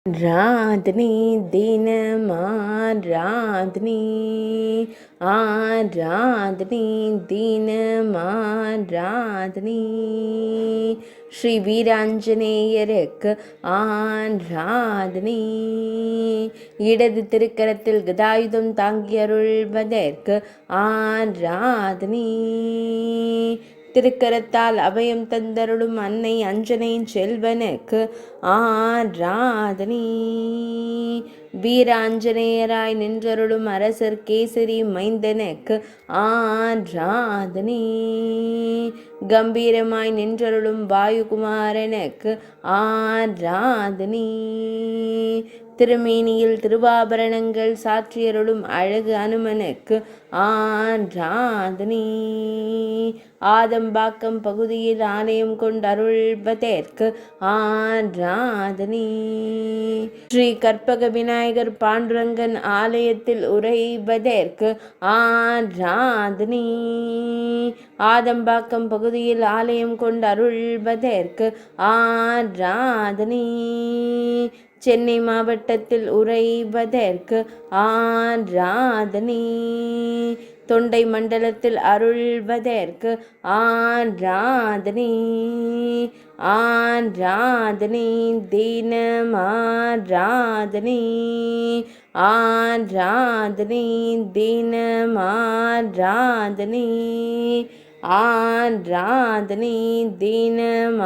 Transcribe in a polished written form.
ராதனி தினமாராதனி ஆராதனி தினமாராதனி ஸ்ரீ வீராஞ்சநேயருக்கு ஆராதனி இடது திருக்கரத்தில் கதாயுதம் தாங்கி அருள்வதற்கு ஆராதனி திருக்கரத்தால் அபயம் தந்தருளும் அன்னை அஞ்சனை செல்வனுக்கு ஆராதனி வீராஞ்சநேயராய் நின்றருளும் அரசர் கேசரி மைந்தனுக்கு ஆராதனி கம்பீரமாய் நின்றருளும் வாயுகுமாரனுக்கு ஆராதனி திருமேனியில் திருவாபரணங்கள் சாற்றியருளும் அழகு அனுமனுக்கு ஆராதனி ஆதம்பாக்கம் பகுதியில் ஆலயம் கொண்டருள்வதற்கு ஆராதனி ஸ்ரீ கற்பக விநாயகர் பாண்டுரங்கன் ஆலயத்தில் உறைவதற்கு ஆராதனி ஆதம்பாக்கம் பகுதியில் ஆலயம் கொண்டருள்வதற்கு ஆராதனி சென்னை மாவட்டத்தில் உறைவதற்கு ஆராதனி தொண்டை மண்டலத்தில் அருள்வதற்கு ஆராதனி ஆராதனி தினமாராதனி ஆராதனி தினமாராதனி ஆராதனி தினமாராதனி